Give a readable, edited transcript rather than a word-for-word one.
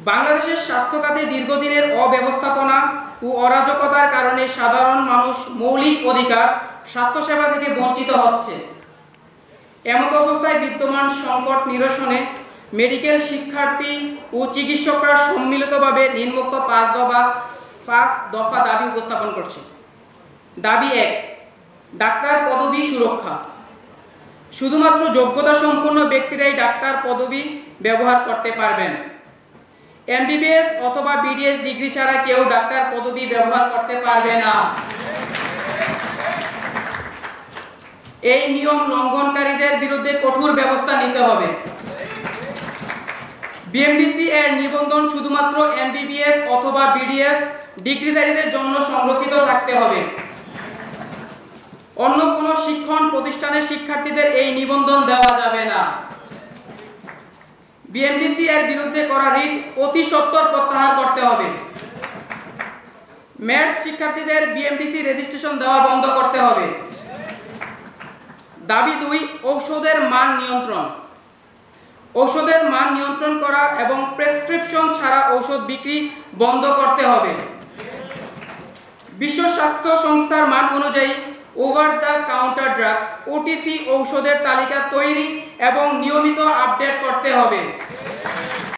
বাংলাদেশের স্বাস্থ্য খাতে দীর্ঘদিনের অব্যবস্থাপনা ও অরাজকতার কারণে সাধারণ মানুষ মৌলিক অধিকার স্বাস্থ্যসেবা থেকে বঞ্চিত হচ্ছে। এমত অবস্থায় বিদ্যমান সংকট নিরসনে মেডিকেল শিক্ষার্থী ও চিকিৎসকরা সম্মিলিতভাবে নিম্নোক্ত 5 দফা দাবি উপস্থাপন করছে। দাবি 1, ডাক্তার পদবি সুরক্ষা। শুধুমাত্র যোগ্যতা সম্পন্ন ব্যক্তিরাই ডাক্তার পদবি ব্যবহার করতে পারবেন। এমবিবিএস অথবা বিডিএস ডিগ্রি ছাড়া কেউ ডাক্তার পদবি ব্যবহার করতে পারবে না। এই নিয়ম লঙ্ঘনকারীদের বিরুদ্ধে কঠোর ব্যবস্থা নিতে হবে। বিএমডিসি এর নিবন্ধন শুধুমাত্র এমবিবিএস অথবা বিডিএস ডিগ্রিধারীদের জন্য সংরক্ষিত থাকতে হবে। অন্য কোনো শিক্ষণ প্রতিষ্ঠানের শিক্ষার্থীদের এই নিবন্ধন দেওয়া যাবে না। বিএমডিসি এর বিরুদ্ধে করা রিট অতি সত্বর প্রত্যাহার করতে হবে। ম্যাথ শিক্ষার্থীদের বিএমডিসি রেজিস্ট্রেশন দেওয়া বন্ধ করতে হবে। দাবি 2, ঔষধের মান নিয়ন্ত্রণ। ঔষধের মান নিয়ন্ত্রণ করা এবং প্রেসক্রিপশন ছাড়া ঔষধ বিক্রি বন্ধ করতে হবে। বিশ্ব স্বাস্থ্য সংস্থার মান অনুযায়ী over the counter drugs OTC ঔষধের তালিকা তৈরি এবং নিয়মিত আপডেট করতে হবে।